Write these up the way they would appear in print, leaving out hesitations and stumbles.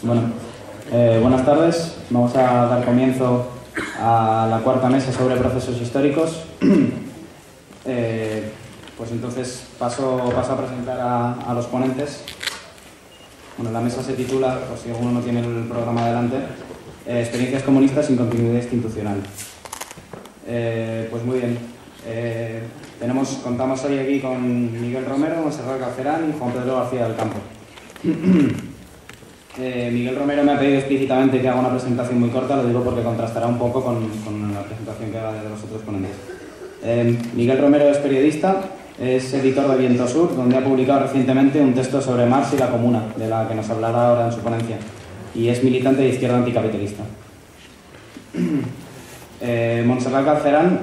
Bueno, buenas tardes. Vamos a dar comienzo a la cuarta mesa sobre procesos históricos. Pues entonces paso a presentar a los ponentes. Bueno, la mesa se titula, por si alguno no tiene el programa delante, Experiencias comunistas sin continuidad institucional. Pues muy bien. Contamos hoy aquí con Miguel Romero, Montserrat Galcerán y Juan Pedro García del Campo. Miguel Romero me ha pedido explícitamente que haga una presentación muy corta, lo digo porque contrastará un poco con la presentación que haga de los otros ponentes. Miguel Romero es periodista, es editor de Viento Sur, donde ha publicado recientemente un texto sobre Marx y la Comuna, de la que nos hablará ahora en su ponencia, y es militante de izquierda anticapitalista. Montserrat Galcerán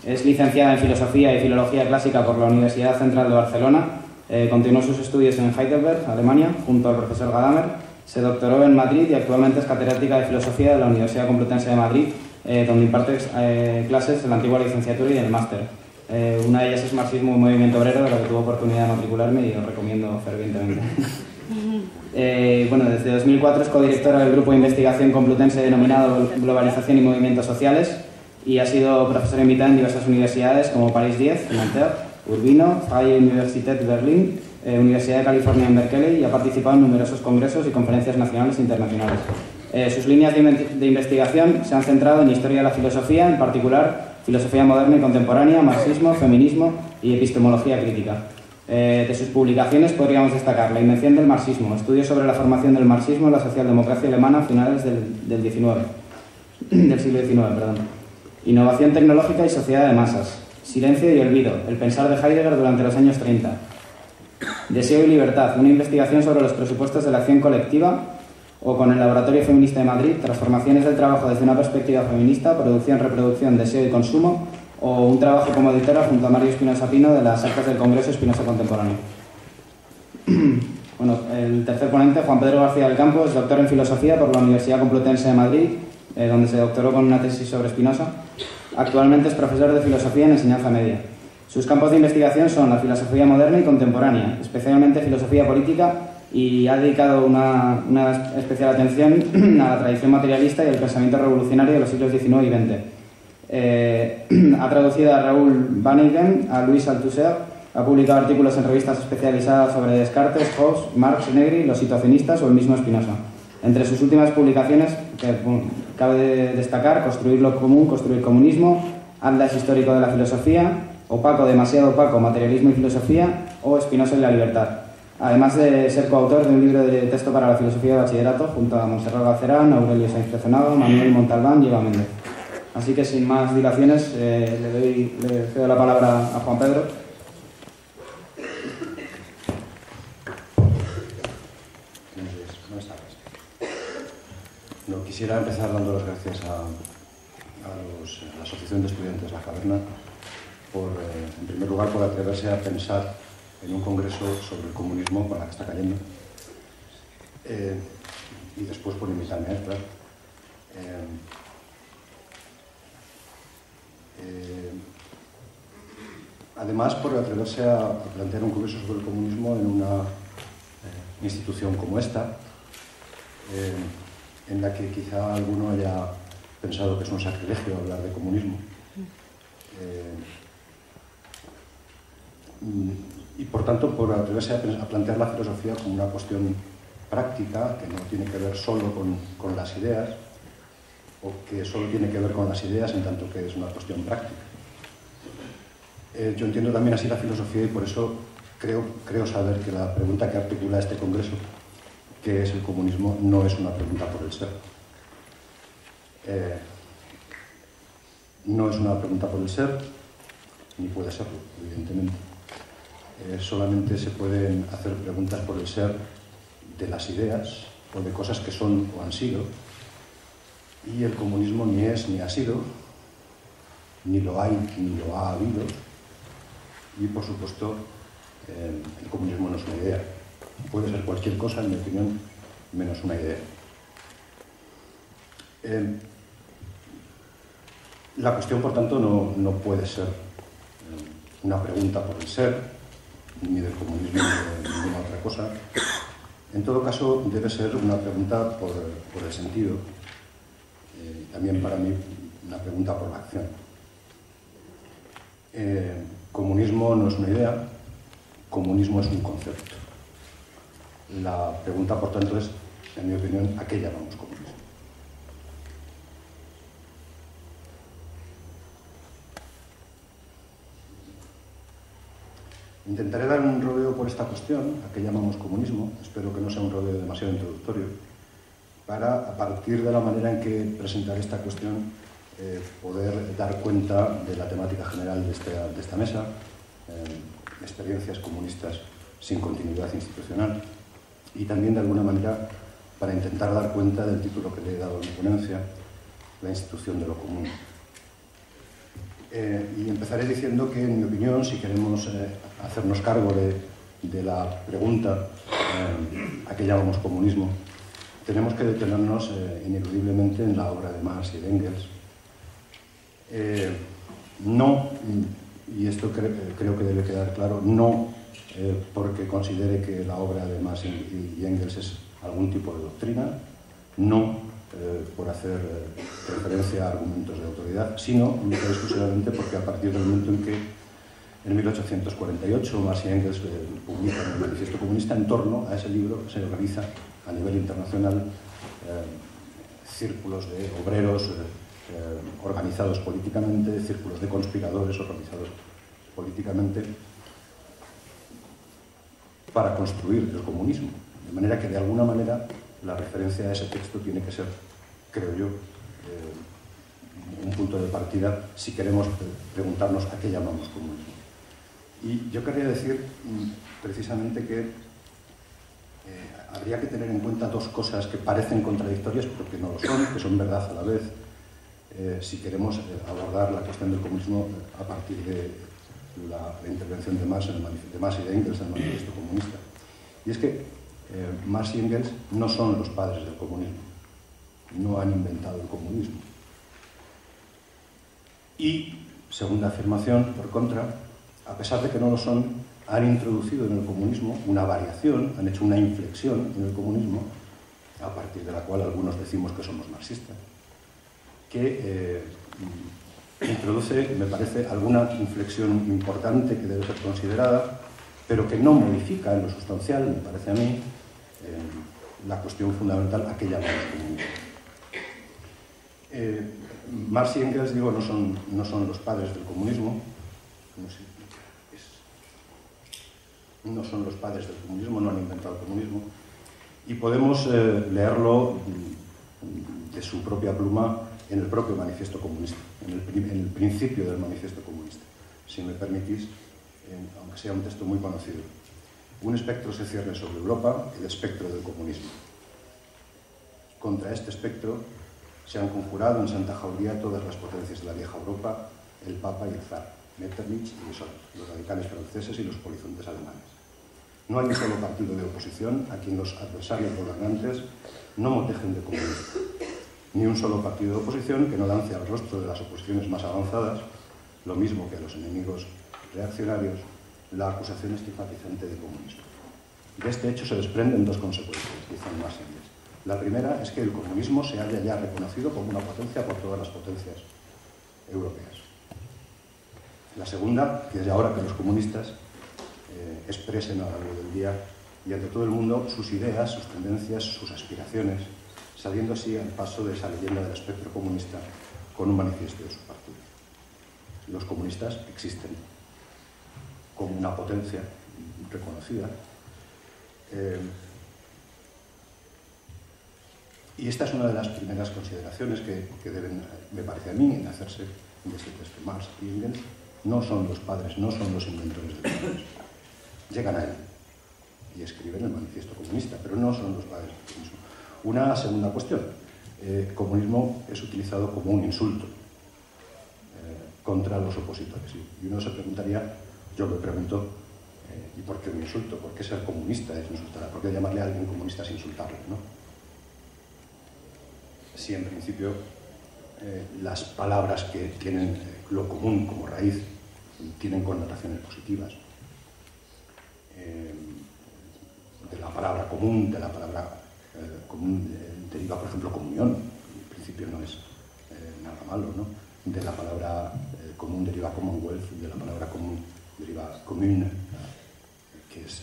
es licenciada en Filosofía y Filología Clásica por la Universidad Central de Barcelona. Continuó sus estudios en Heidelberg, Alemania, junto al profesor Gadamer. Se doctoró en Madrid y actualmente es catedrática de Filosofía de la Universidad Complutense de Madrid, donde imparte clases en la antigua licenciatura y en el máster. Una de ellas es Marxismo y Movimiento Obrero, de la que tuve oportunidad de matricularme y os recomiendo fervientemente. Bueno, desde 2004 es codirectora del grupo de investigación complutense denominado Globalización y Movimientos Sociales y ha sido profesora invitada en diversas universidades como París 10, Nanterre, Urbino, Freie Universität de Berlín, Universidad de California en Berkeley, y ha participado en numerosos congresos y conferencias nacionales e internacionales. Sus líneas de investigación se han centrado en historia de la filosofía, en particular filosofía moderna y contemporánea, marxismo, feminismo y epistemología crítica. De sus publicaciones podríamos destacar La invención del marxismo, estudios sobre la formación del marxismo en la socialdemocracia alemana a finales del siglo XIX, Innovación tecnológica y sociedad de masas, Silencio y olvido, el pensar de Heidegger durante los años 30, Deseo y libertad, una investigación sobre los presupuestos de la acción colectiva, o con el Laboratorio Feminista de Madrid, transformaciones del trabajo desde una perspectiva feminista, producción, reproducción, deseo y consumo, o un trabajo como editora junto a Mario Espinosa Pino de las actas del Congreso Espinosa Contemporáneo. Bueno, el tercer ponente, Juan Pedro García del Campo, es doctor en Filosofía por la Universidad Complutense de Madrid, donde se doctoró con una tesis sobre Spinoza. Actualmente es profesor de Filosofía en enseñanza media. Sus campos de investigación son la filosofía moderna y contemporánea, especialmente filosofía política, y ha dedicado una especial atención a la tradición materialista y el pensamiento revolucionario de los siglos XIX y XX. Ha traducido a Raoul Vaneigem, a Louis Althusser, ha publicado artículos en revistas especializadas sobre Descartes, Hobbes, Marx, Negri, los situacionistas o el mismo Spinoza. Entre sus últimas publicaciones, que cabe destacar, Construir lo común, construir comunismo, Atlas histórico de la filosofía, Opaco, demasiado opaco, materialismo y filosofía, o Spinoza y la libertad. Además de ser coautor de un libro de texto para la filosofía de bachillerato junto a Montserrat Galcerán, Aurelio Sáenz Pezonaga, Manuel Montalbán y Eva Méndez. Así que sin más dilaciones le cedo la palabra a Juan Pedro. Buenas tardes. No, quisiera empezar dando las gracias a la Asociación de Estudiantes La Caverna en primer lugar, por atreverse a pensar en un congreso sobre el comunismo con la que está cayendo, y después por invitarme a él, claro. Además, por atreverse a plantear un congreso sobre el comunismo en una institución como esta, en la que quizá alguno haya pensado que es un sacrilegio hablar de comunismo. Y por tanto, por atreverse a plantear la filosofía como una cuestión práctica, que no tiene que ver solo con las ideas, o que solo tiene que ver con las ideas en tanto que es una cuestión práctica. Yo entiendo también así la filosofía y por eso creo saber que la pregunta que articula este congreso, ¿qué es el comunismo?, no es una pregunta por el ser. No es una pregunta por el ser, ni puede serlo, evidentemente. Solamente se pueden hacer preguntas por el ser de las ideas o de cosas que son o han sido, y el comunismo ni es ni ha sido, ni lo hay ni lo ha habido, y por supuesto el comunismo no es una idea. Puede ser cualquier cosa, en mi opinión, menos una idea. La cuestión, por tanto, no puede ser una pregunta por el ser, ni del comunismo ni de ninguna otra cosa, En todo caso, debe ser una pregunta por el sentido, también para mí una pregunta por la acción. Comunismo no es una idea, comunismo es un concepto. La pregunta, por tanto, es, en mi opinión, ¿a qué llamamos comunismo? Intentaré dar un rodeo por esta cuestión, ¿a qué llamamos comunismo? Espero que no sea un rodeo demasiado introductorio, para, a partir de la manera en que presentaré esta cuestión, poder dar cuenta de la temática general de esta mesa, experiencias comunistas sin continuidad institucional, y también, de alguna manera, para intentar dar cuenta del título que le he dado a mi ponencia, la institución de lo común. Y empezaré diciendo que, en mi opinión, si queremos hacernos cargo de la pregunta ¿a qué llamamos comunismo?, tenemos que detenernos ineludiblemente en la obra de Marx y de Engels. No, y esto creo que debe quedar claro, no porque considere que la obra de Marx y Engels es algún tipo de doctrina, no por hacer referencia a argumentos de autoridad, sino única y exclusivamente porque a partir del momento en que en 1848 Marx y Engels publican el Manifiesto Comunista, en torno a ese libro se organiza a nivel internacional círculos de obreros organizados políticamente, círculos de conspiradores organizados políticamente para construir el comunismo. De manera que, de alguna manera, la referencia a ese texto tiene que ser, creo yo, un punto de partida si queremos preguntarnos a qué llamamos comunismo. Y yo querría decir precisamente que habría que tener en cuenta dos cosas que parecen contradictorias, pero que no lo son, que son verdad a la vez, si queremos abordar la cuestión del comunismo a partir de la intervención de Marx y de Engels en el Manifiesto Comunista. Y es que Marx y Engels no son los padres del comunismo, no han inventado el comunismo. Y, segunda afirmación, por contra, a pesar de que no lo son, han introducido en el comunismo una variación, han hecho una inflexión en el comunismo, a partir de la cual algunos decimos que somos marxistas, que introduce, me parece, alguna inflexión importante que debe ser considerada, pero que no modifica en lo sustancial, me parece a mí, la cuestión fundamental a que llamamos comunismo. Marx y Engels, digo, no son los padres del comunismo, no son los padres del comunismo, no han inventado el comunismo, y podemos leerlo de su propia pluma en el propio Manifiesto Comunista, en el principio del Manifiesto Comunista. Si me permitís, aunque sea un texto muy conocido. Un espectro se cierne sobre Europa, el espectro del comunismo. Contra este espectro se han conjurado en Santa Jauría todas las potencias de la vieja Europa, el Papa y el Zar, Metternich y Guizot, los radicales franceses y los polizontes alemanes. No hay un solo partido de oposición a quien los adversarios gobernantes no motejen de comunista, ni un solo partido de oposición que no lance al rostro de las oposiciones más avanzadas, lo mismo que a los enemigos reaccionarios, la acusación estigmatizante de comunismo. De este hecho se desprenden dos consecuencias, dicen Marx y Engels. La primera es que el comunismo se haya ya reconocido como una potencia por todas las potencias europeas. La segunda, que es ahora que los comunistas expresen a lo largo del día y ante todo el mundo sus ideas, sus tendencias, sus aspiraciones, saliendo así al paso de esa leyenda del espectro comunista con un manifiesto de su partido. Los comunistas existen como una potencia reconocida. Y esta es una de las primeras consideraciones que deben, me parece a mí, hacerse de este texto. Marx y Engels no son los padres, no son los inventores del comunismo. Llegan a él y escriben el Manifiesto Comunista, pero no son los padres del comunismo. Una segunda cuestión. El comunismo es utilizado como un insulto contra los opositores. Y uno se preguntaría, yo me pregunto, ¿y por qué un insulto? ¿Por qué ser comunista es insultar? ¿Por qué llamarle a alguien comunista es insultarle, ¿no? Si en principio las palabras que tienen lo común como raíz tienen connotaciones positivas. De la palabra común, de la palabra común deriva, por ejemplo, comunión, en principio no es nada malo, ¿no? De la palabra común deriva Commonwealth, de la palabra común deriva commune, que es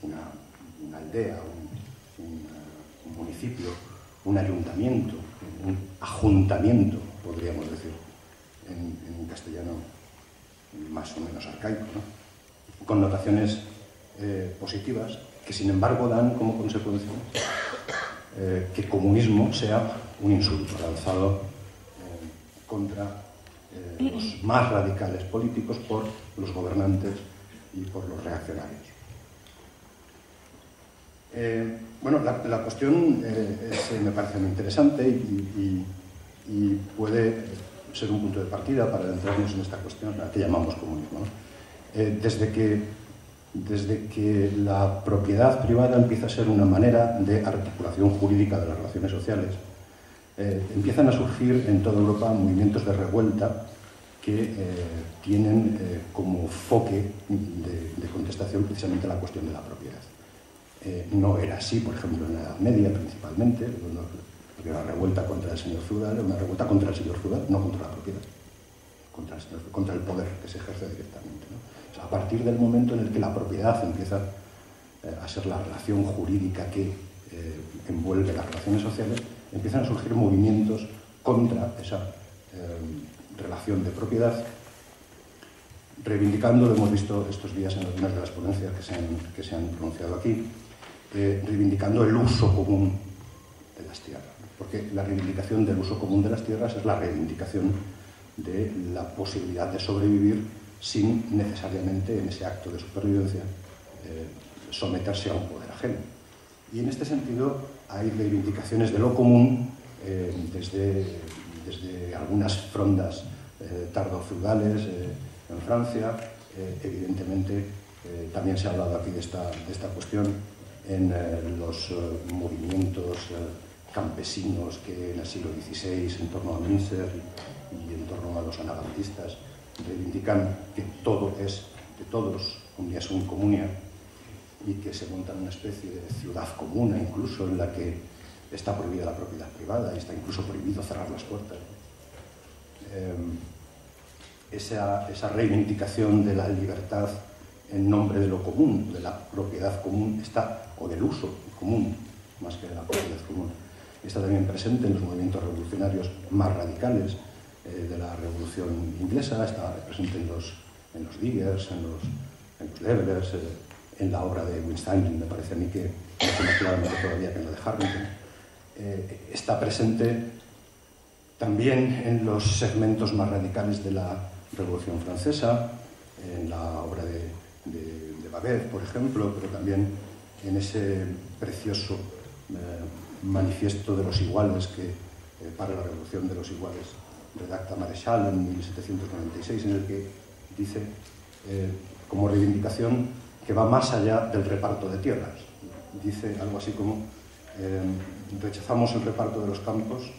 una aldea, un municipio, un ayuntamiento, un ajuntamiento, podríamos decir, en castellano más o menos arcaico, ¿no? Connotaciones positivas que, sin embargo, dan como consecuencia que comunismo sea un insulto lanzado contra los más radicales políticos por los gobernantes y por los reaccionarios. Bueno, la cuestión me parece muy interesante y puede ser un punto de partida para adentrarnos en esta cuestión, a la que llamamos comunismo, ¿no? Desde que la propiedad privada empieza a ser una manera de articulación jurídica de las relaciones sociales, empiezan a surgir en toda Europa movimientos de revuelta que tienen como foque de contestación precisamente la cuestión de la propiedad. No era así, por ejemplo, en la Edad Media principalmente, porque la revuelta contra el señor feudal era una revuelta contra el señor feudal, no contra la propiedad, contra el poder que se ejerce directamente, ¿no? O sea, a partir del momento en el que la propiedad empieza a ser la relación jurídica que envuelve las relaciones sociales, empiezan a surgir movimientos contra esa relación de propiedad, reivindicando, lo hemos visto estos días en algunas de las ponencias que se han pronunciado aquí, reivindicando el uso común de las tierras, porque la reivindicación del uso común de las tierras es la reivindicación de la posibilidad de sobrevivir sin necesariamente, en ese acto de supervivencia, someterse a un poder ajeno. Y en este sentido hay reivindicaciones de lo común desde algunas frondas tardofeudales en Francia. Evidentemente también se ha hablado aquí de esta cuestión en los movimientos campesinos que en el siglo XVI, en torno a Münster y en torno a los anabantistas, reivindican que todo es de todos, omnia sunt communia, y que se monta una especie de ciudad comuna incluso en la que está prohibida la propiedad privada y está incluso prohibido cerrar las puertas. Esa reivindicación de la libertad en nombre de lo común, de la propiedad común, o del uso común, más que de la propiedad común, está también presente en los movimientos revolucionarios más radicales de la Revolución Inglesa, está presente en los Diggers, en los Levelers, en la obra de Winstanley, me parece a mí que mucho más claramente todavía que en la de Harrington. Está presente también en los segmentos más radicales de la Revolución Francesa, en la obra de Babet, por ejemplo, pero también en ese precioso manifiesto de los iguales que para la Revolución de los Iguales redacta Maréchal en 1796, en el que dice como reivindicación que va más allá del reparto de tierras. Dice algo así como rechazamos el reparto de los campos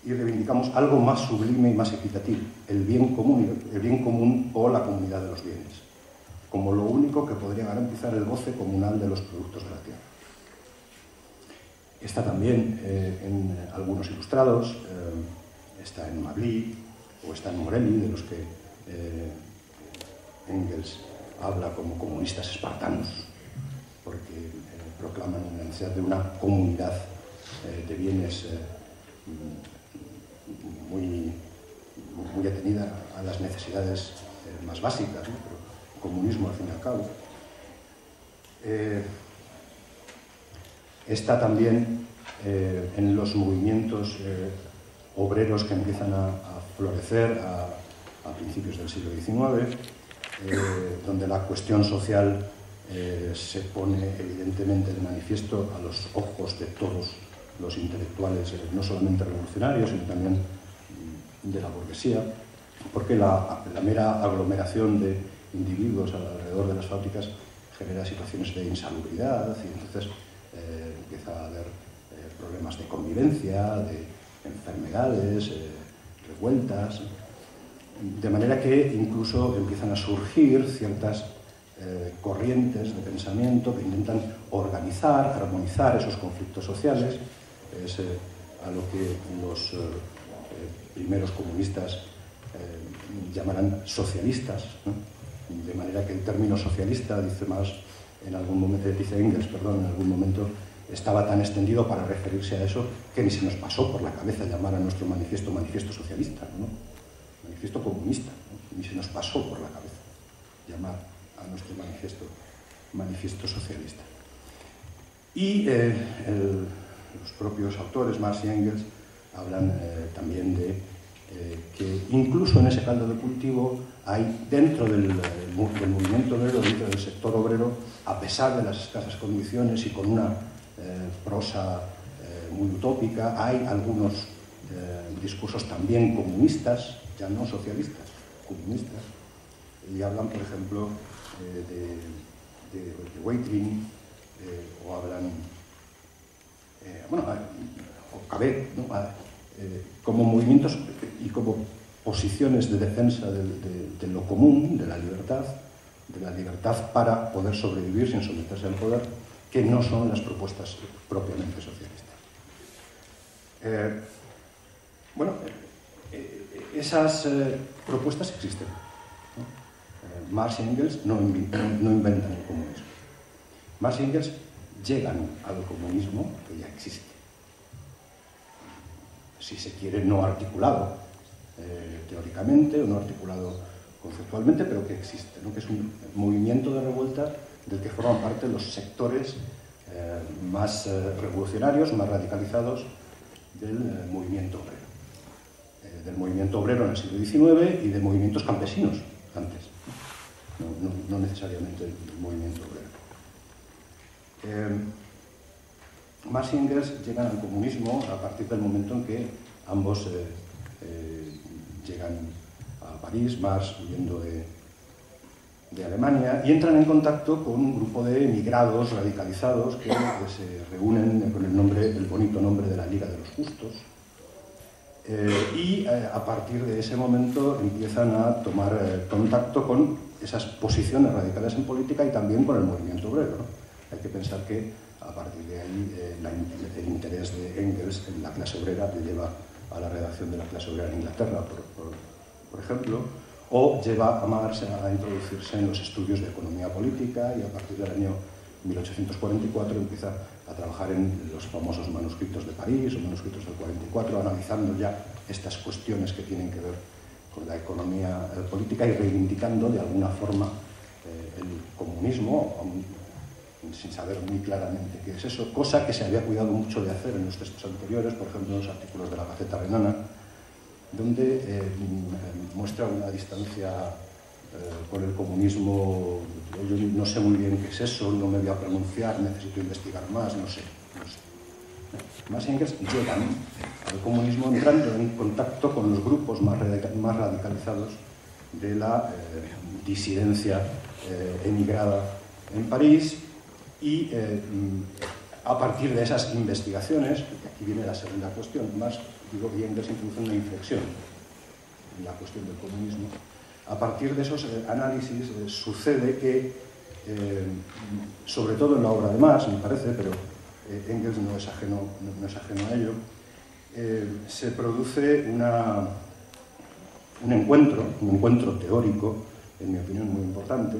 y reivindicamos algo más sublime y más equitativo, el bien común o la comunidad de los bienes, como lo único que podría garantizar el goce comunal de los productos de la tierra. Está también en algunos ilustrados, está en Mably o está en Morelli, de los que Engels habla como comunistas espartanos, porque proclaman la necesidad de una comunidad de bienes muy atenida a las necesidades más básicas, ¿no? Pero comunismo al fin y al cabo. Está también en los movimientos obreros que empiezan a florecer a principios del siglo XIX, donde la cuestión social se pone evidentemente de manifiesto a los ojos de todos los intelectuales, no solamente revolucionarios, sino también de la burguesía, porque la mera aglomeración de individuos alrededor de las fábricas genera situaciones de insalubridad y entonces empieza a haber problemas de convivencia, de enfermedades, revueltas, de manera que incluso empiezan a surgir ciertas corrientes de pensamiento que intentan organizar, armonizar esos conflictos sociales. Es a lo que los primeros comunistas llamarán socialistas, ¿no? De manera que el término socialista, dice Engels, en algún momento estaba tan extendido para referirse a eso que ni se nos pasó por la cabeza llamar a nuestro manifiesto socialista, ¿no? Manifiesto comunista, ¿no? Ni se nos pasó por la cabeza llamar a nuestro manifiesto socialista. Y los propios autores, Marx y Engels, hablan también de que incluso en ese caldo de cultivo hay dentro del movimiento obrero, dentro del sector obrero, a pesar de las escasas condiciones y con una prosa muy utópica, hay algunos discursos también comunistas, ya no socialistas, comunistas, y hablan, por ejemplo, de Weitring, o hablan, o Cabet, ¿no? Como movimientos y como posiciones de defensa de lo común, de la libertad para poder sobrevivir sin someterse al poder, que no son las propuestas propiamente socialistas. Esas propuestas existen, ¿no? Marx y Engels no inventan el comunismo. Marx y Engels llegan al comunismo que ya existe. Si se quiere, no articulado teóricamente o no articulado conceptualmente, pero que existe, ¿no? Que es un movimiento de revuelta del que forman parte los sectores más revolucionarios, más radicalizados del movimiento obrero. Del movimiento obrero en el siglo XIX y de movimientos campesinos antes, no necesariamente el movimiento obrero. Marx y Engels llegan al comunismo a partir del momento en que ambos llegan a París, Marx huyendo de Alemania, y entran en contacto con un grupo de emigrados radicalizados que se reúnen con el bonito nombre de la Liga de los Justos, y a partir de ese momento empiezan a tomar contacto con esas posiciones radicales en política y también con el movimiento obrero, ¿no? Hay que pensar que a partir de ahí el interés de Engels en la clase obrera le lleva a la redacción de la clase obrera en Inglaterra, por ejemplo, o lleva a Marx a introducirse en los estudios de economía política, y a partir del año 1844 empieza a trabajar en los famosos manuscritos de París o manuscritos del 44, analizando ya estas cuestiones que tienen que ver con la economía política y reivindicando de alguna forma el comunismo, sin saber muy claramente qué es eso, cosa que se había cuidado mucho de hacer en los textos anteriores, por ejemplo en los artículos de la Gaceta Renana, donde muestra una distancia con el comunismo. Yo no sé muy bien qué es eso, no me voy a pronunciar, necesito investigar más, no sé. Marx y Engels llegan al comunismo entrando en contacto con los grupos más radicalizados de la disidencia emigrada en París, y a partir de esas investigaciones, aquí viene la segunda cuestión, Marx y Engels introducen una inflexión en la cuestión del comunismo. A partir de esos análisis sucede que, sobre todo en la obra de Marx, me parece, pero Engels no es ajeno a ello, se produce un encuentro teórico, en mi opinión muy importante,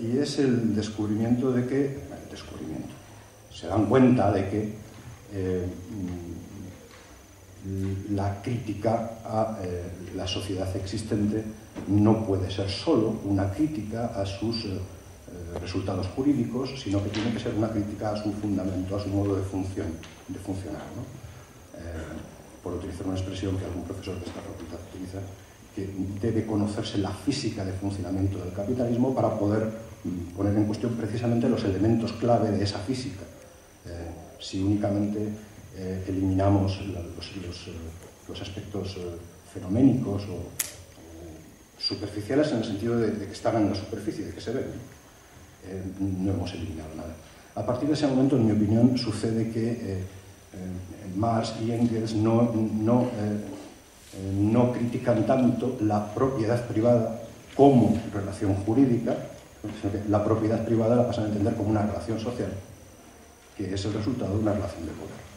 y es el descubrimiento de que, se dan cuenta de que la crítica a la sociedad existente no puede ser solo una crítica a sus resultados jurídicos, sino que tiene que ser una crítica a su fundamento, a su modo de funcionar, ¿no? Por utilizar una expresión que algún profesor de esta facultad utiliza, que debe conocerse la física de funcionamiento del capitalismo para poder poner en cuestión precisamente los elementos clave de esa física. Si únicamente eliminamos los aspectos fenoménicos o superficiales, en el sentido de que están en la superficie, de que se ven, no hemos eliminado nada. A partir de ese momento, en mi opinión, sucede que Marx y Engels no critican tanto la propiedad privada como relación jurídica, sino que la propiedad privada la pasan a entender como una relación social, que es el resultado de una relación de poder.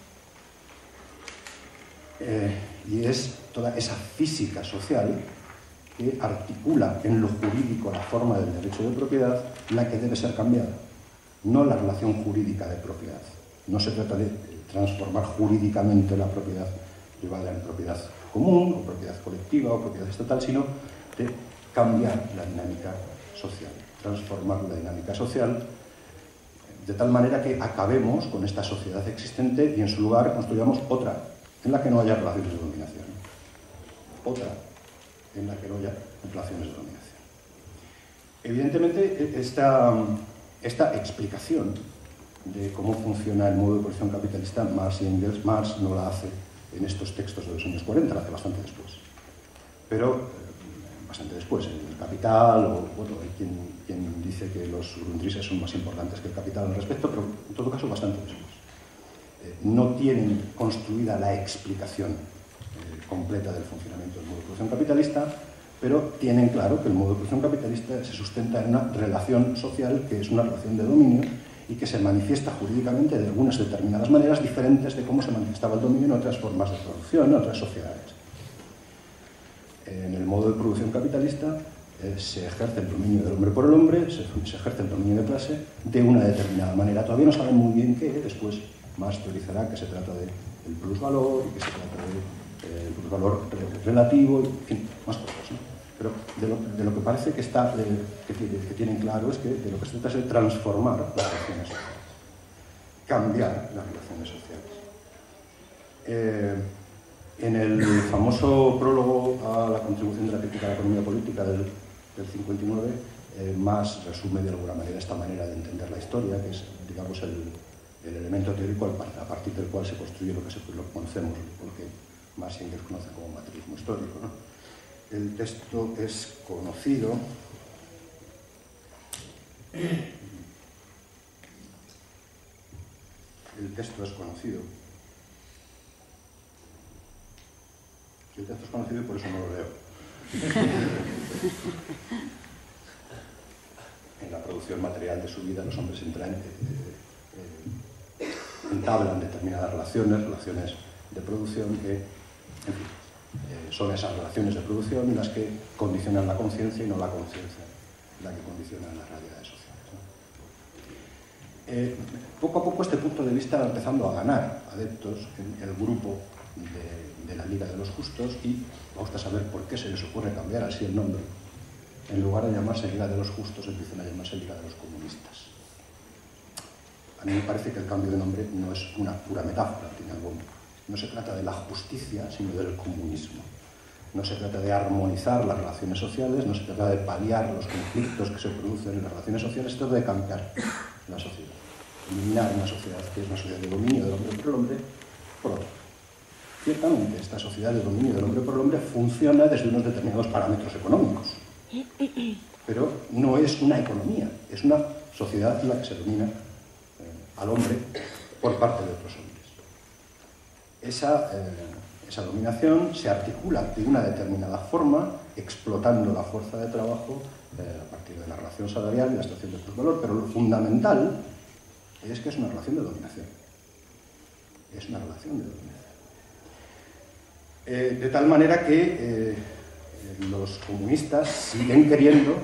Y es toda esa física social que articula en lo jurídico la forma del derecho de propiedad la que debe ser cambiada, no la relación jurídica de propiedad. No se trata de transformar jurídicamente la propiedad privada en propiedad común, o propiedad colectiva, o propiedad estatal, sino de cambiar la dinámica social, transformar la dinámica social de tal manera que acabemos con esta sociedad existente y en su lugar construyamos otra en la que no haya relaciones de dominación. Otra en la que no haya relaciones de dominación. Evidentemente, esta explicación de cómo funciona el modo de producción capitalista, Marx y Engels, Marx no la hace en estos textos de los años 40, la hace bastante después. Pero, bastante después, en el Capital, o bueno, hay quien dice que los Grundrisse son más importantes que el Capital al respecto, pero en todo caso bastante después. No tienen construida la explicación completa del funcionamiento del modo de producción capitalista, pero tienen claro que el modo de producción capitalista se sustenta en una relación social que es una relación de dominio y que se manifiesta jurídicamente de algunas determinadas maneras diferentes de cómo se manifestaba el dominio en otras formas de producción, en otras sociedades. En el modo de producción capitalista se ejerce el dominio del hombre por el hombre, se ejerce el dominio de clase de una determinada manera. Todavía no saben muy bien qué, después Marx teorizará que se trata del plusvalor y que se trata del plusvalor relativo, en fin, más cosas, ¿no? Pero de lo que parece que tienen claro es que de lo que se trata es de transformar las relaciones sociales, cambiar las relaciones sociales. En el famoso prólogo a la contribución de la crítica a la economía política del 59, Marx resume de alguna manera esta manera de entender la historia, que es, digamos, el elemento teórico a partir del cual se construye lo que conocemos, lo que Marx y Engels conocen como materialismo histórico, ¿no? El texto es conocido. El texto es conocido. El texto es conocido y por eso no lo leo. En la producción material de su vida los hombres entablan determinadas relaciones de producción que, en fin, son esas relaciones de producción las que condicionan la conciencia y no la conciencia la que condiciona las realidades sociales, ¿no? Poco a poco este punto de vista va empezando a ganar adeptos en el grupo de la Liga de los Justos y vamos a saber por qué se les ocurre cambiar así el nombre. En lugar de llamarse Liga de los Justos empiezan a llamarse Liga de los Comunistas. A mí me parece que el cambio de nombre no es una pura metáfora, tiene algo. No se trata de la justicia, sino del comunismo. No se trata de armonizar las relaciones sociales, no se trata de paliar los conflictos que se producen en las relaciones sociales, se trata de cambiar la sociedad. Eliminar una sociedad que es una sociedad de dominio del hombre por el hombre por otro. Ciertamente, esta sociedad de dominio del hombre por el hombre funciona desde unos determinados parámetros económicos, pero no es una economía, es una sociedad en la que se domina al hombre por parte de otros hombres. Esa dominación se articula de una determinada forma, explotando la fuerza de trabajo a partir de la relación salarial y la estación de plusvalor, pero lo fundamental es que es una relación de dominación. Es una relación de dominación. De tal manera que los comunistas siguen queriendo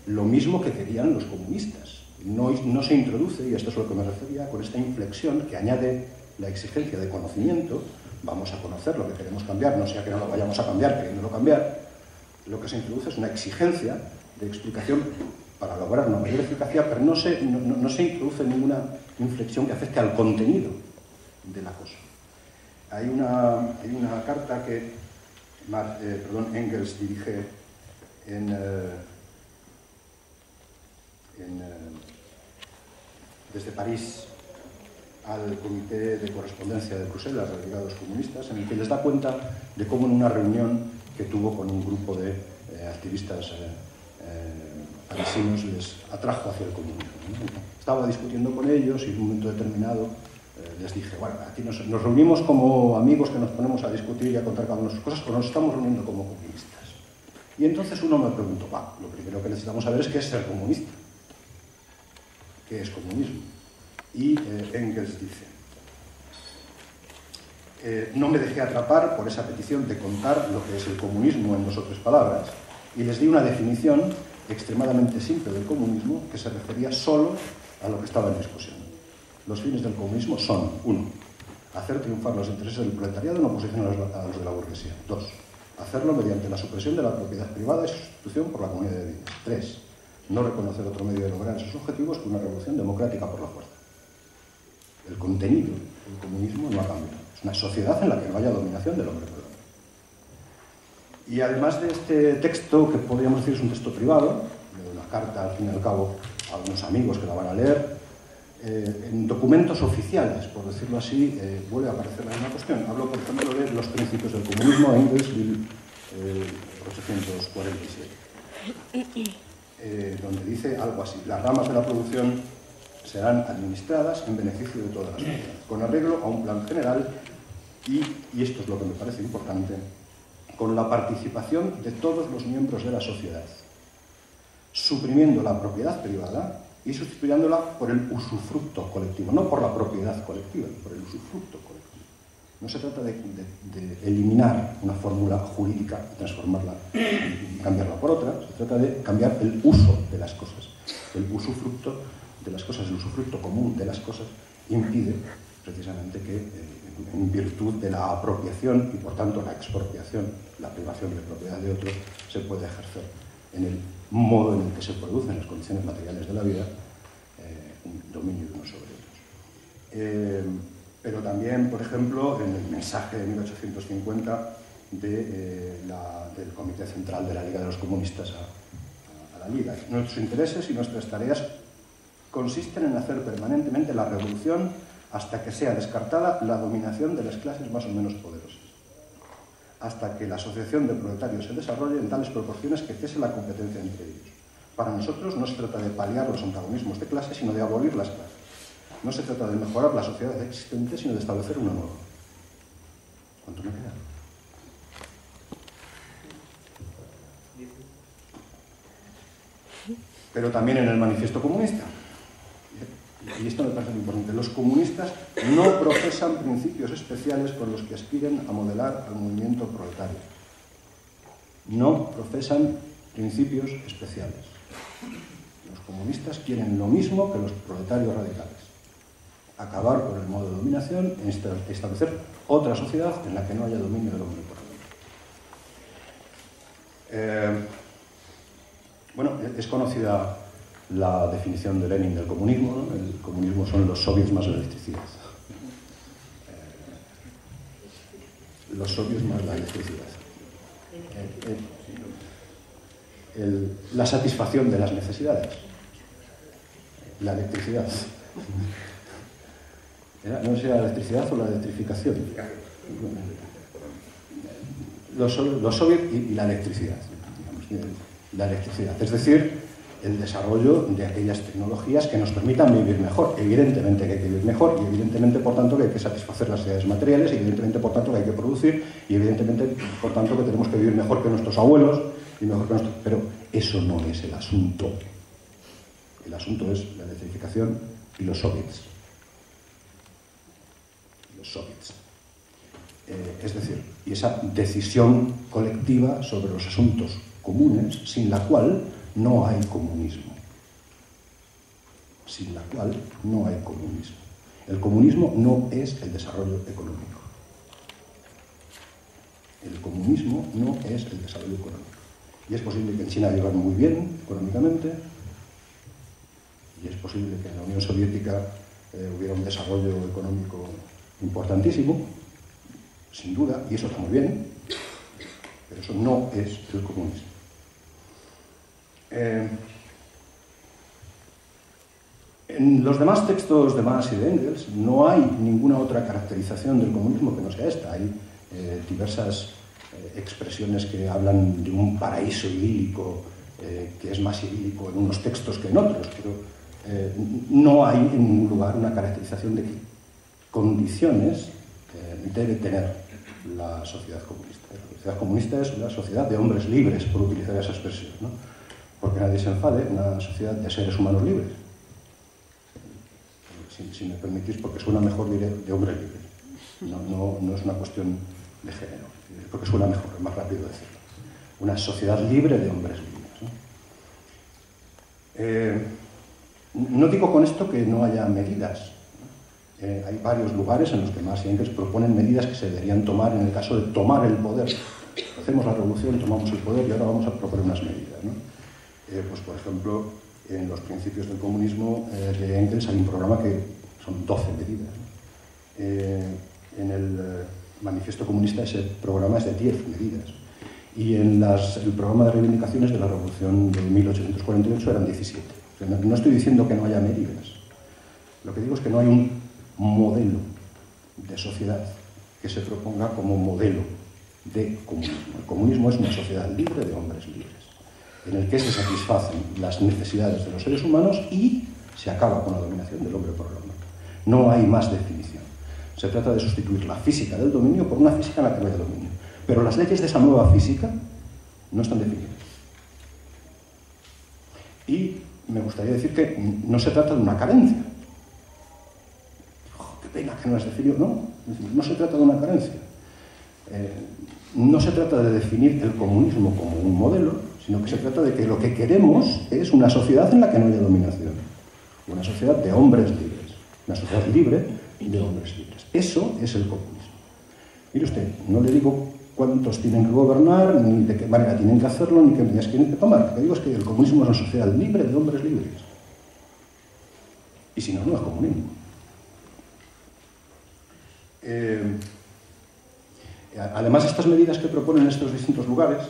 lo mismo que querían los comunistas. No se introduce, y esto es a lo que me refería, con esta inflexión que añade la exigencia de conocimiento. Vamos a conocer lo que queremos cambiar, no sea que no lo vayamos a cambiar queriéndolo cambiar. Lo que se introduce es una exigencia de explicación para lograr una mayor eficacia, pero no se introduce ninguna inflexión que afecte al contenido de la cosa. Hay una carta que Engels dirige desde París al Comité de Correspondencia de Bruselas, de la Liga de los Comunistas, en el que les da cuenta de cómo en una reunión que tuvo con un grupo de activistas parisinos les atrajo hacia el comunismo, ¿no? Estaba discutiendo con ellos y en un momento determinado les dije, bueno, aquí nos reunimos como amigos que nos ponemos a discutir y a contar cada uno sus cosas, o nos estamos reuniendo como comunistas. Y entonces uno me preguntó, lo primero que necesitamos saber es qué es ser comunista. qué es comunismo. Y Engels dice: no me dejé atrapar por esa petición de contar lo que es el comunismo en 2 o 3 palabras, y les di una definición extremadamente simple del comunismo que se refería solo a lo que estaba en discusión. Los fines del comunismo son: 1. Hacer triunfar los intereses del proletariado en oposición a los de la burguesía. 2. Hacerlo mediante la supresión de la propiedad privada y su sustitución por la comunidad de bienes. 3. No reconocer otro medio de lograr esos objetivos que una revolución democrática por la fuerza. El contenido del comunismo no ha cambiado. Es una sociedad en la que no haya dominación del hombre por el hombre. Y además de este texto, que podríamos decir es un texto privado, de una carta al fin y al cabo a unos amigos que la van a leer, en documentos oficiales, por decirlo así, vuelve a aparecer la misma cuestión. Hablo, por ejemplo, de los principios del comunismo, Engels, 1847, donde dice algo así: las ramas de la producción serán administradas en beneficio de toda la sociedad, con arreglo a un plan general y esto es lo que me parece importante, con la participación de todos los miembros de la sociedad, suprimiendo la propiedad privada y sustituyéndola por el usufructo colectivo, no por la propiedad colectiva, por el usufructo colectivo. No se trata de eliminar una fórmula jurídica y transformarla y cambiarla por otra, se trata de cambiar el uso de las cosas. El usufructo de las cosas, el usufructo común de las cosas, impide precisamente que, en virtud de la apropiación y por tanto la expropiación, la privación de propiedad de otros, se pueda ejercer en el modo en el que se producen las condiciones materiales de la vida, un dominio de unos sobre otros. Pero también, por ejemplo, en el mensaje de 1850 del Comité Central de la Liga de los Comunistas a la Liga. Nuestros intereses y nuestras tareas consisten en hacer permanentemente la revolución hasta que sea descartada la dominación de las clases más o menos poderosas, hasta que la asociación de proletarios se desarrolle en tales proporciones que cese la competencia entre ellos. Para nosotros no se trata de paliar los antagonismos de clase, sino de abolir las clases. No se trata de mejorar la sociedad existente, sino de establecer una nueva. ¿Cuánto me queda? Pero también en el Manifiesto Comunista. Y esto me parece muy importante. Los comunistas no profesan principios especiales con los que aspiren a modelar al movimiento proletario. No profesan principios especiales. Los comunistas quieren lo mismo que los proletarios radicales: acabar con el modo de dominación e establecer otra sociedad en la que no haya dominio del hombre por el hombre. Bueno, es conocida la definición de Lenin del comunismo, ¿no? El comunismo son los soviets más la electricidad. Los soviets más la electricidad. La satisfacción de las necesidades. La electricidad. No sé si la electricidad o la electrificación. Los soviets y la electricidad. Digamos, la electricidad. Es decir, el desarrollo de aquellas tecnologías que nos permitan vivir mejor. Evidentemente que hay que vivir mejor y evidentemente, por tanto, que hay que satisfacer las necesidades materiales y evidentemente, por tanto, que hay que producir y evidentemente, por tanto, que tenemos que vivir mejor que nuestros abuelos y mejor que nuestros... Pero eso no es el asunto. El asunto es la electrificación y los soviets. Los soviets. Es decir, y esa decisión colectiva sobre los asuntos comunes, sin la cual no hay comunismo. Sin la cual no hay comunismo. El comunismo no es el desarrollo económico. El comunismo no es el desarrollo económico. Y es posible que en China vivan muy bien económicamente, y es posible que en la Unión Soviética hubiera un desarrollo económico importantísimo, sin duda, y eso está muy bien, pero eso no es el comunismo. En los demás textos de Marx y de Engels no hay ninguna otra caracterización del comunismo que no sea esta. Hay diversas expresiones que hablan de un paraíso idílico, que es más idílico en unos textos que en otros, pero no hay en ningún lugar una caracterización de qué condiciones debe tener la sociedad comunista. La sociedad comunista es una sociedad de hombres libres, por utilizar esa expresión, ¿no? Porque nadie se enfade, una sociedad de seres humanos libres. si me permitís, porque suena mejor, diré de hombre libre. No es una cuestión de género, porque suena mejor, es más rápido decirlo. Una sociedad libre de hombres libres, ¿no? No digo con esto que no haya medidas. Hay varios lugares en los que Marx y Engels proponen medidas que se deberían tomar en el caso de tomar el poder. Hacemos la revolución, tomamos el poder y ahora vamos a proponer unas medidas, ¿no? Pues, por ejemplo, en los principios del comunismo de Engels hay un programa que son 12 medidas, ¿no? En el manifiesto comunista ese programa es de 10 medidas. Y en el programa de reivindicaciones de la revolución de 1848 eran 17. O sea, no estoy diciendo que no haya medidas. Lo que digo es que no hay un modelo de sociedad que se proponga como modelo de comunismo. El comunismo es una sociedad libre de hombres libres, en el que se satisfacen las necesidades de los seres humanos y se acaba con la dominación del hombre por el hombre. No hay más definición. Se trata de sustituir la física del dominio por una física en la que no haya dominio. Pero las leyes de esa nueva física no están definidas. Y me gustaría decir que no se trata de una carencia. Qué pena que no las definió. No se trata de una carencia. No se trata de definir el comunismo como un modelo, sino que se trata de que lo que queremos es una sociedad en la que no haya dominación. Una sociedad de hombres libres. Una sociedad libre de hombres libres. Eso es el comunismo. Mire usted, no le digo cuántos tienen que gobernar, ni de qué manera tienen que hacerlo, ni qué medidas tienen que tomar. Lo que digo es que el comunismo es una sociedad libre de hombres libres. Y si no, no es comunismo. Además de estas medidas que proponen estos distintos lugares,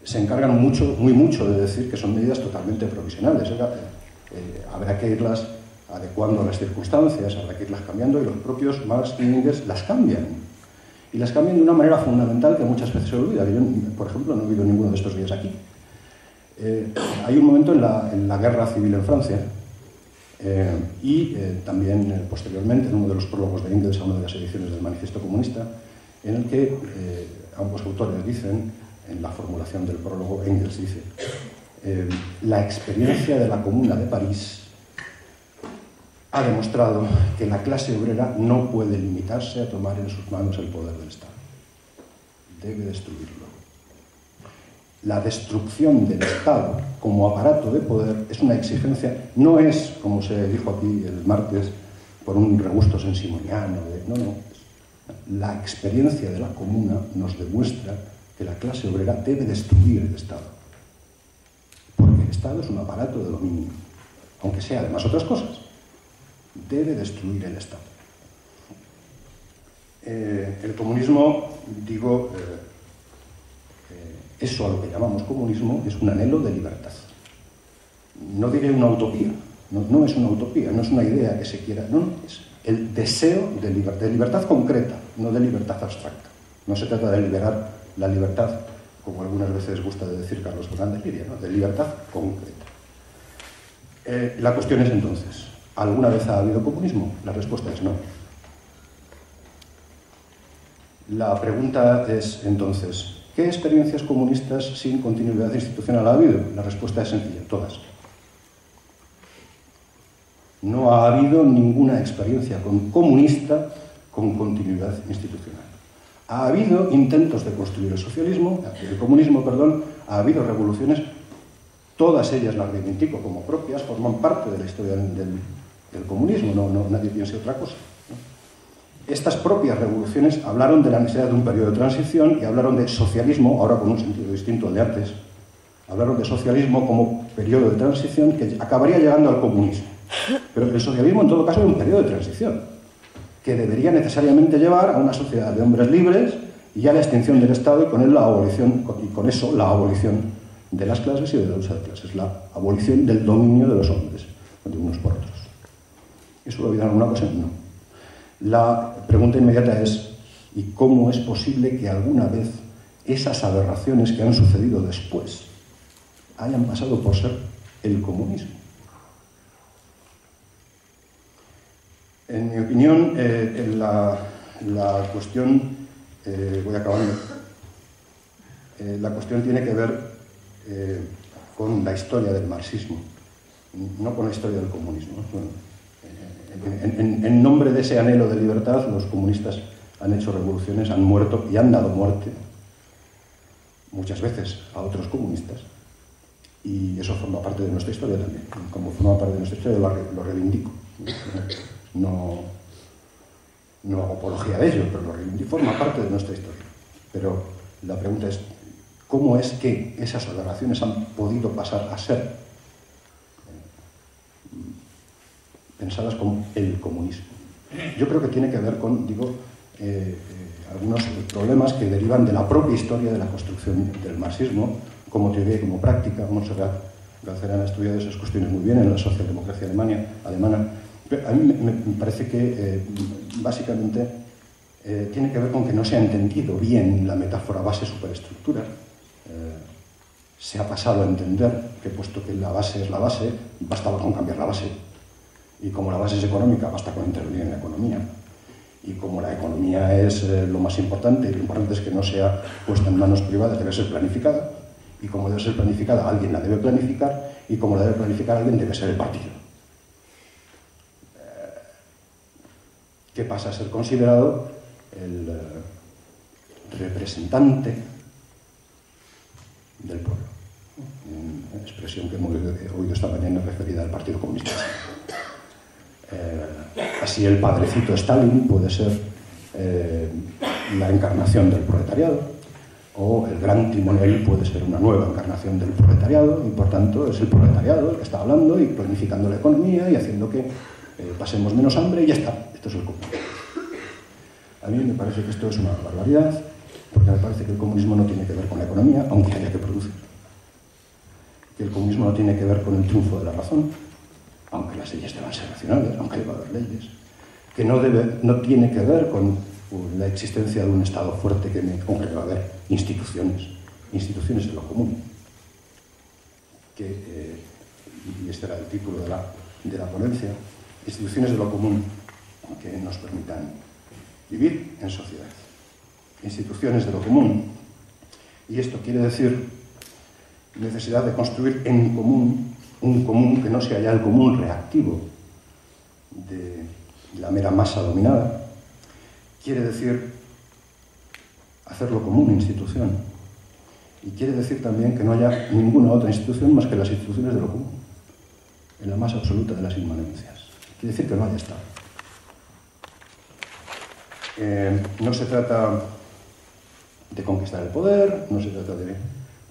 se encargan muy mucho de decir que son medidas totalmente provisionales. Habrá que irlas adecuando a las circunstancias, habrá que irlas cambiando, y los propios Marx y Engels las cambian. Y las cambian de una manera fundamental que muchas veces se olvida. Yo, por ejemplo, no he oído ninguno de estos días aquí. Hay un momento en la guerra civil en Francia, y también posteriormente en uno de los prólogos de Engels a una de las ediciones del Manifiesto Comunista, en el que ambos autores dicen, en la formulación del prólogo, Engels dice: la experiencia de la Comuna de París ha demostrado que la clase obrera no puede limitarse a tomar en sus manos el poder del Estado. Debe destruirlo. La destrucción del Estado como aparato de poder es una exigencia, no es, como se dijo aquí el martes, por un regusto sensimoniano, no. La experiencia de la Comuna nos demuestra que la clase obrera debe destruir el Estado. Porque el Estado es un aparato de dominio, aunque sea además otras cosas. Debe destruir el Estado. El comunismo, digo, eso a lo que llamamos comunismo es un anhelo de libertad. No diré una utopía, no es una utopía, no es una idea que se quiera, no, es el deseo de libertad concreta, no de libertad abstracta. No se trata de liberar la libertad, como algunas veces gusta de decir Carlos Fernández Liria, ¿no? De libertad concreta. La cuestión es entonces, ¿alguna vez ha habido comunismo? La respuesta es no. La pregunta es entonces, ¿qué experiencias comunistas sin continuidad institucional ha habido? La respuesta es sencilla, todas. No ha habido ninguna experiencia comunista con continuidad institucional. Ha habido intentos de construir el comunismo, ha habido revoluciones, todas ellas las reivindico como propias, forman parte de la historia del comunismo, nadie piense otra cosa, ¿no? Estas propias revoluciones hablaron de la necesidad de un periodo de transición y hablaron de socialismo, ahora con un sentido distinto al de antes, hablaron de socialismo como periodo de transición que acabaría llegando al comunismo. Pero el socialismo en todo caso era un periodo de transición, que debería necesariamente llevar a una sociedad de hombres libres y a la extinción del Estado y con él la abolición de las clases y de la lucha de clases, la abolición del dominio de los hombres, de unos por otros. ¿Eso lo olvidan alguna cosa? No. La pregunta inmediata es, ¿y cómo es posible que alguna vez esas aberraciones que han sucedido después hayan pasado por ser el comunismo? En mi opinión, la cuestión, voy acabando, la cuestión tiene que ver con la historia del marxismo, no con la historia del comunismo. En nombre de ese anhelo de libertad, los comunistas han hecho revoluciones, han muerto y han dado muerte muchas veces a otros comunistas, y eso forma parte de nuestra historia también. Como forma parte de nuestra historia, lo reivindico. No hago apología de ello, pero lo reivindico, forma parte de nuestra historia. Pero la pregunta es, ¿cómo es que esas aberraciones han podido pasar a ser pensadas como el comunismo? Yo creo que tiene que ver con, algunos problemas que derivan de la propia historia de la construcción del marxismo, como teoría y como práctica. Montserrat Galcerán ha estudiado esas cuestiones muy bien en la socialdemocracia alemana. Pero a mí me parece que, básicamente, tiene que ver con que no se ha entendido bien la metáfora base-superestructura. Se ha pasado a entender que, puesto que la base es la base, bastaba con cambiar la base. Y como la base es económica, basta con intervenir en la economía. Y como la economía es lo más importante, y lo importante es que no sea puesta en manos privadas, debe ser planificada. Y como debe ser planificada, alguien la debe planificar. Y como la debe planificar alguien, debe ser el partido. Que pasa a ser considerado el representante del pueblo. Una expresión que hemos oído esta mañana referida al Partido Comunista. Así el padrecito Stalin puede ser la encarnación del proletariado, o el gran timonel puede ser una nueva encarnación del proletariado, y por tanto es el proletariado el que está hablando y planificando la economía y haciendo que pasemos menos hambre, y ya está. Esto es el comunismo. A mí me parece que esto es una barbaridad, porque me parece que el comunismo no tiene que ver con la economía, aunque haya que producir. Que el comunismo no tiene que ver con el triunfo de la razón, aunque las leyes deban ser racionales, aunque deba haber leyes. Que no tiene que ver con la existencia de un Estado fuerte, aunque deba haber instituciones de lo común. Y este era el título de la ponencia, instituciones de lo común que nos permitan vivir en sociedad. Instituciones de lo común. Y esto quiere decir necesidad de construir en común, un común que no sea ya el común reactivo de la mera masa dominada. Quiere decir hacerlo como una institución. Y quiere decir también que no haya ninguna otra institución más que las instituciones de lo común, en la más absoluta de las inmanencias. Quiere decir que no haya Estado. No se trata de conquistar el poder, no se trata de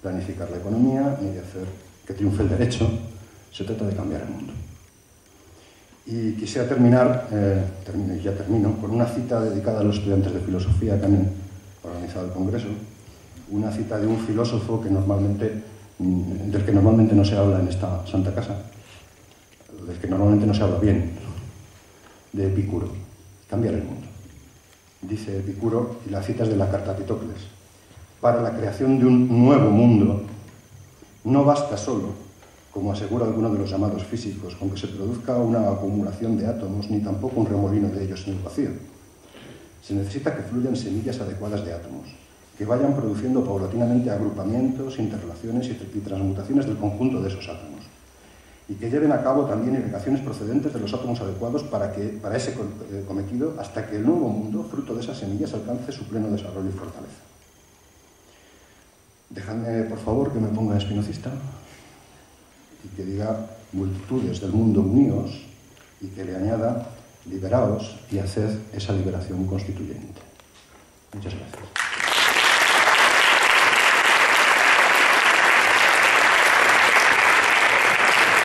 planificar la economía, ni de hacer que triunfe el derecho, se trata de cambiar el mundo. Y quisiera terminar, con una cita dedicada a los estudiantes de filosofía que han organizado el Congreso, una cita de un filósofo del que normalmente no se habla en esta santa casa, del que normalmente no se habla bien, de Epicuro, cambiar el mundo. Dice Epicuro, y la cita es de la Carta a Pitocles: para la creación de un nuevo mundo no basta solo, como asegura alguno de los llamados físicos, con que se produzca una acumulación de átomos, ni tampoco un remolino de ellos en el vacío. Se necesita que fluyan semillas adecuadas de átomos, que vayan produciendo paulatinamente agrupamientos, interrelaciones y transmutaciones del conjunto de esos átomos, y que lleven a cabo también irrigaciones procedentes de los átomos adecuados para ese cometido, hasta que el nuevo mundo, fruto de esas semillas, alcance su pleno desarrollo y fortaleza. Dejadme, por favor, que me ponga espinocista y que diga: multitudes del mundo uníos, y que le añada: liberaos y haced esa liberación constituyente. Muchas gracias.